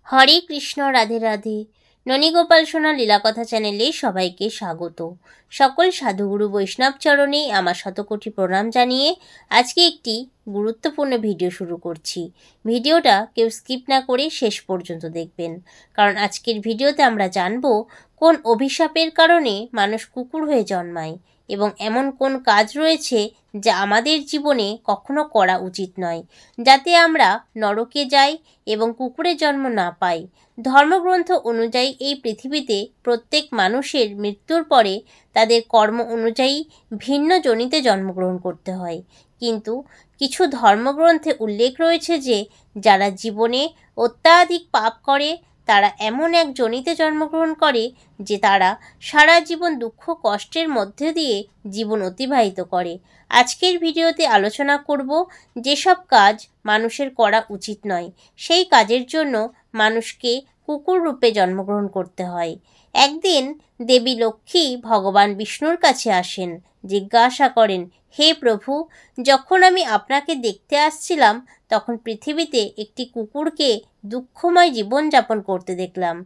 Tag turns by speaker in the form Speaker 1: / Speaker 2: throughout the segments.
Speaker 1: হরে কৃষ্ণ, রাধে রাধে। ননীগোপাল সোনা লীলাকথা চ্যানেলে সবাইকে স্বাগত। সকল সাধুগুরু বৈষ্ণব চরণে আমার শতকোটি প্রণাম জানিয়ে আজকে একটি গুরুত্বপূর্ণ ভিডিও শুরু করছি। ভিডিওটা কেউ স্কিপ না করে শেষ পর্যন্ত দেখবেন, কারণ আজকের ভিডিওতে আমরা জানব কোন অভিশাপের কারণে মানুষ কুকুর হয়ে জন্মায় এবং এমন কোন কাজ রয়েছে যা আমাদের জীবনে কখনো করা উচিত নয়, যাতে আমরা নরকে যাই এবং কুকুরের জন্ম না পাই। ধর্মগ্রন্থ অনুযায়ী এই পৃথিবীতে প্রত্যেক মানুষের মৃত্যুর পরে তাদের কর্ম অনুযায়ী ভিন্ন যোনিতে জন্মগ্রহণ করতে হয়, কিন্তু কিছু ধর্মগ্রন্থে উল্লেখ রয়েছে যে যারা জীবনে অত্যাধিক পাপ করে তারা এমন এক যোনিতে জন্মগ্রহণ করে যে তারা সারা জীবন দুঃখ কষ্টের মধ্যে দিয়ে জীবন অতিবাহিত করে। আজকের ভিডিওতে আলোচনা করব যেসব কাজ মানুষের করা উচিত নয়, সেই কাজের জন্য মানুষকে কুকুর রূপে জন্মগ্রহণ করতে হয়। একদিন দেবী লক্ষ্মী ভগবান বিষ্ণুর কাছে আসেন, জিজ্ঞাসা করেন, হে প্রভু, যখন আমি আপনাকে দেখতে আসছিলাম তখন পৃথিবীতে একটি কুকুরকে দুঃখময় জীবনযাপন করতে দেখলাম।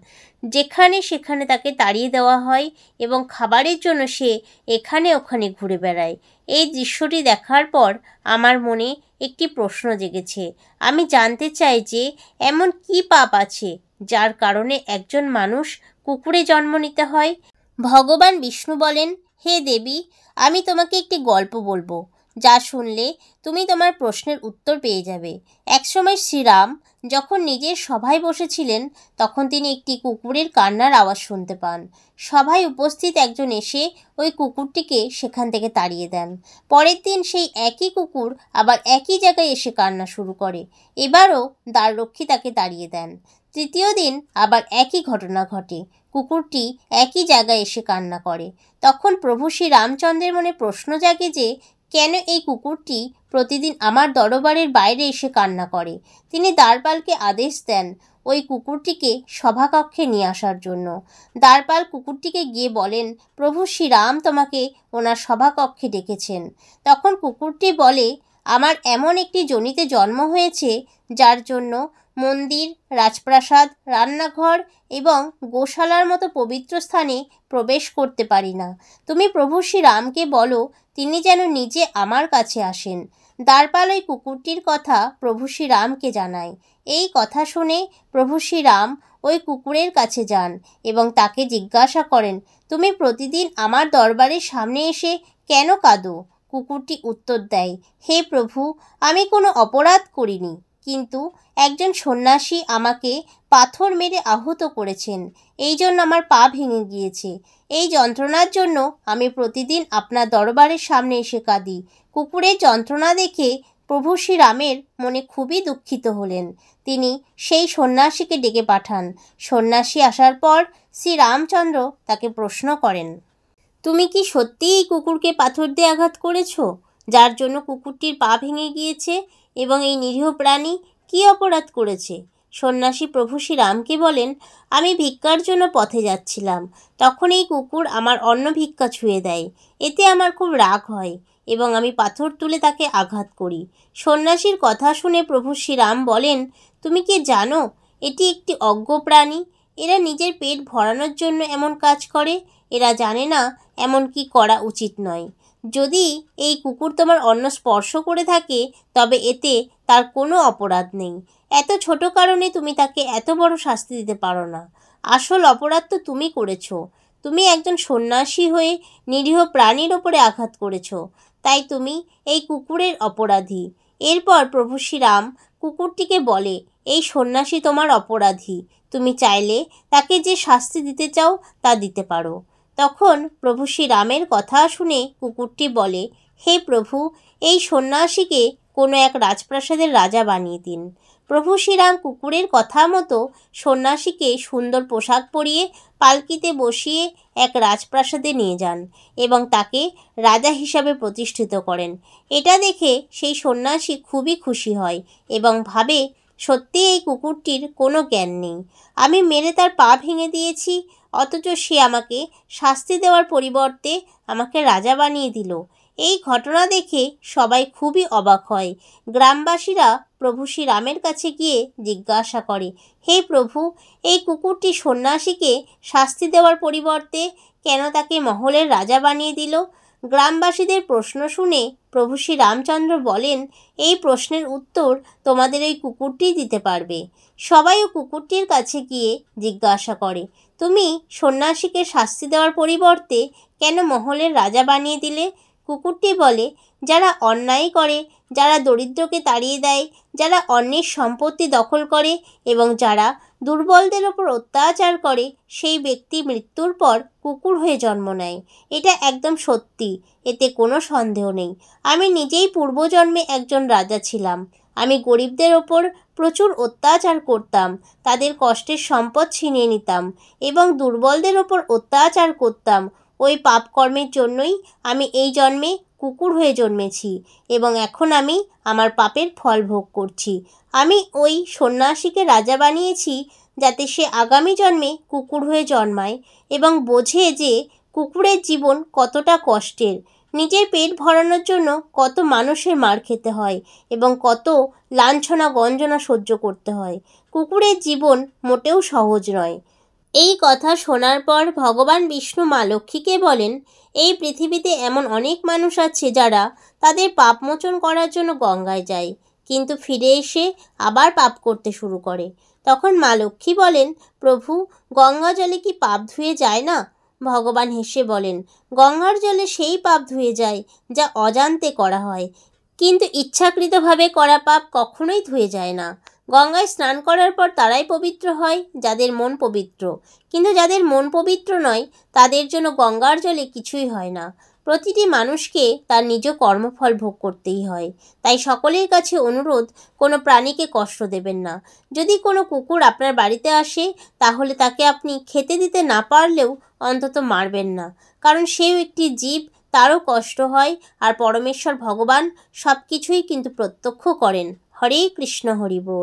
Speaker 1: যেখানে সেখানে তাকে তাড়িয়ে দেওয়া হয় এবং খাবারের জন্য সে এখানে ওখানে ঘুরে বেড়ায়। এই দৃশ্যটি দেখার পর আমার মনে একটি প্রশ্ন জেগেছে। আমি জানতে চাই যে এমন কি পাপ আছে যার কারণে একজন মানুষ কুকুরে জন্ম নিতে হয়। ভগবান বিষ্ণু বলেন, হে দেবী, আমি তোমাকে একটি গল্প বলবো, যা শুনলে তুমি তোমার প্রশ্নের উত্তর পেয়ে যাবে। একসময় শ্রীরাম যখন নিজের সভায় বসেছিলেন তখন তিনি একটি কুকুরের কান্নার আওয়াজ শুনতে পান। সভায় উপস্থিত একজন এসে ওই কুকুরটিকে সেখান থেকে তাড়িয়ে দেন। পরের দিন সেই একই কুকুর আবার একই জায়গায় এসে কান্না শুরু করে। এবারও দ্বাররক্ষী তাকে তাড়িয়ে দেন। তৃতীয় দিন আবার একই ঘটনা ঘটে, কুকুরটি একই জায়গায় এসে কান্না করে। তখন প্রভু শ্রী রামচন্দ্রের মনে প্রশ্ন জাগে যে কেন এই কুকুরটি প্রতিদিন আমার দরবারের বাইরে এসে কান্না করে। তিনি দ্বারপালকে আদেশ দেন ওই কুকুরটিকে সভাকক্ষে নিয়ে আসার জন্য। দ্বারপাল কুকুরটিকে গিয়ে বলেন, প্রভু শ্রীরাম তোমাকে ওনার সভাকক্ষে ডেকেছেন। তখন কুকুরটি বলে, আমার এমন একটি যোনিতে জন্ম হয়েছে যার জন্য মন্দির, রাজপ্রাসাদ, রান্নাঘর এবং গোশালার মতো পবিত্র স্থানে প্রবেশ করতে পারি না। তুমি প্রভু শ্রীরামকে বলো তিনি যেন নিজে আমার কাছে আসেন। দ্বারপাল ওই কুকুরটির কথা প্রভু শ্রীরামকে জানায়। এই কথা শুনে প্রভু শ্রীরাম ওই কুকুরের কাছে যান এবং তাকে জিজ্ঞাসা করেন, তুমি প্রতিদিন আমার দরবারের সামনে এসে কেন কাঁদো? কুকুরটি উত্তর দেয়, হে প্রভু, আমি কোনো অপরাধ করিনি, কিন্তু একজন সন্ন্যাসী আমাকে পাথর মেরে আহত করেছেন, এই জন্য আমার পা ভেঙে গিয়েছে। এই যন্ত্রণার জন্য আমি প্রতিদিন আপনার দরবারের সামনে এসে কাঁদি। কুকুরের যন্ত্রণা দেখে প্রভু শ্রীরামের মনে খুবই দুঃখিত হলেন। তিনি সেই সন্ন্যাসীকে ডেকে পাঠান। সন্ন্যাসী আসার পর শ্রীরামচন্দ্র তাকে প্রশ্ন করেন, তুমি কি সত্যিই এই কুকুরকে পাথর দিয়ে আঘাত করেছ, যার জন্য কুকুরটির পা ভেঙে গিয়েছে, এবং এই নিরীহ প্রাণী কী অপরাধ করেছে? সন্ন্যাসী প্রভু শ্রীরামকে বলেন, আমি ভিক্ষার জন্য পথে যাচ্ছিলাম, তখন এই কুকুর আমার অন্ন ভিক্ষা ছুঁয়ে দেয়। এতে আমার খুব রাগ হয় এবং আমি পাথর তুলে তাকে আঘাত করি। সন্ন্যাসীর কথা শুনে প্রভু শ্রীরাম বলেন, তুমি কি জানো এটি একটি অজ্ঞ প্রাণী? এরা নিজের পেট ভরানোর জন্য এমন কাজ করে। এরা জানে না এমন কি করা উচিত নয়। যদি এই কুকুর তোমার অন্ন স্পর্শ করে থাকে তবে এতে তার কোনো অপরাধ নেই। এত ছোট কারণে তুমি তাকে এত বড় শাস্তি দিতে পারো না। আসল অপরাধ তো তুমি করেছো। তুমি একজন সন্ন্যাসী হয়ে নিরীহ প্রাণীর ওপরে আঘাত করেছো, তাই তুমি এই কুকুরের অপরাধী। এরপর প্রভু শ্রীরাম কুকুরটিকে বলে, এই সন্ন্যাসী তোমার অপরাধী, তুমি চাইলে তাকে যে শাস্তি দিতে চাও তা দিতে পারো। তখন প্রভু শ্রীরামের কথা শুনে কুকুরটি বলে, হে প্রভু, এই সন্ন্যাসীকে কোনো এক রাজপ্রাসাদের রাজা বানিয়ে দিন। প্রভু শ্রীরাম কুকুরের কথা মতো সন্ন্যাসীকে সুন্দর পোশাক পরিয়ে পালকিতে বসিয়ে এক রাজপ্রাসাদে নিয়ে যান এবং তাকে রাজা হিসাবে প্রতিষ্ঠিত করেন। এটা দেখে সেই সন্ন্যাসী খুবই খুশি হয় এবং ভাবে, সত্যি এই কুকুরটির কোনো জ্ঞান নেই। আমি মেরে তার পা ভেঙে দিয়েছি, অথচ সে আমাকে শাস্তি দেওয়ার পরিবর্তে আমাকে রাজা বানিয়ে দিল। এই ঘটনা দেখে সবাই খুবই অবাক হয়। গ্রামবাসীরা প্রভু শ্রীরামের কাছে গিয়ে জিজ্ঞাসা করে, হে প্রভু, এই কুকুরটি সন্ন্যাসীকে শাস্তি দেওয়ার পরিবর্তে কেন তাকে মহলের রাজা বানিয়ে দিল? গ্রামবাসীদের প্রশ্ন শুনে প্রভু শ্রী রামচন্দ্র বলেন, এই প্রশ্নের উত্তর তোমাদের এই কুকুরটি দিতে পারবে। সবাই ও কুকুরটির কাছে গিয়ে জিজ্ঞাসা করে, তুমি সন্ন্যাসীকে শাস্তি দেওয়ার পরিবর্তে কেন মহলের রাজা বানিয়ে দিলে? কুকুরটি বলে, যারা অন্যায় করে, যারা দরিদ্রকে তাড়িয়ে দেয়, যারা অন্যের সম্পত্তি দখল করে এবং যারা দুর্বলদের ওপর অত্যাচার করে, সেই ব্যক্তি মৃত্যুর পর কুকুর হয়ে জন্ম নেয়। এটা একদম সত্যি, এতে কোনো সন্দেহ নেই। আমি নিজেই পূর্বজন্মে একজন রাজা ছিলাম। আমি গরিবদের ওপর প্রচুর অত্যাচার করতাম, তাদের কষ্টের সম্পদ ছিনিয়ে নিতাম এবং দুর্বলদের ওপর অত্যাচার করতাম। ওই পাপকর্মের জন্যই আমি এই জন্মে কুকুর হয়ে জন্মেছি এবং এখন আমি আমার পাপের ফল ভোগ করছি। আমি ওই সন্ন্যাসীকে রাজা বানিয়েছি যাতে সে আগামী জন্মে কুকুর হয়ে জন্মায় এবং বোঝে যে কুকুরের জীবন কতটা কষ্টের, নিজের পেট ভরানোর জন্য কত মানুষের মার খেতে হয় এবং কত লাঞ্ছনা গঞ্জনা সহ্য করতে হয়। কুকুরের জীবন মোটেও সহজ নয়। এই কথা শোনার পর ভগবান বিষ্ণু মা লক্ষ্মীকে বলেন, এই পৃথিবীতে এমন অনেক মানুষ আছে যারা তাদের পাপ মোচন করার জন্য গঙ্গায় যায়, কিন্তু ফিরে এসে আবার পাপ করতে শুরু করে। তখন মা লক্ষ্মী বলেন, প্রভু, গঙ্গা জলে কি পাপ ধুয়ে যায় না? ভগবান হেসে বলেন, গঙ্গার জলে সেই পাপ ধুয়ে যায় যা অজান্তে করা হয়, কিন্তু ইচ্ছাকৃতভাবে করা পাপ কখনোই ধুয়ে যায় না। গঙ্গায় স্নান করার পর তারাই পবিত্র হয় যাদের মন পবিত্র, কিন্তু যাদের মন পবিত্র নয় তাদের জন্য গঙ্গার জলে কিছুই হয় না। প্রতিটি মানুষকে তার নিজ কর্মফল ভোগ করতেই হয়। তাই সকলের কাছে অনুরোধ, কোনো প্রাণীকে কষ্ট দেবেন না। যদি কোনো কুকুর আপনার বাড়িতে আসে তাহলে তাকে আপনি খেতে দিতে না পারলেও অন্তত মারবেন না, কারণ সেও একটি জীব, তারও কষ্ট হয়। আর পরমেশ্বর ভগবান সব কিছুই কিন্তু প্রত্যক্ষ করেন। হরে কৃষ্ণ, হরি বল।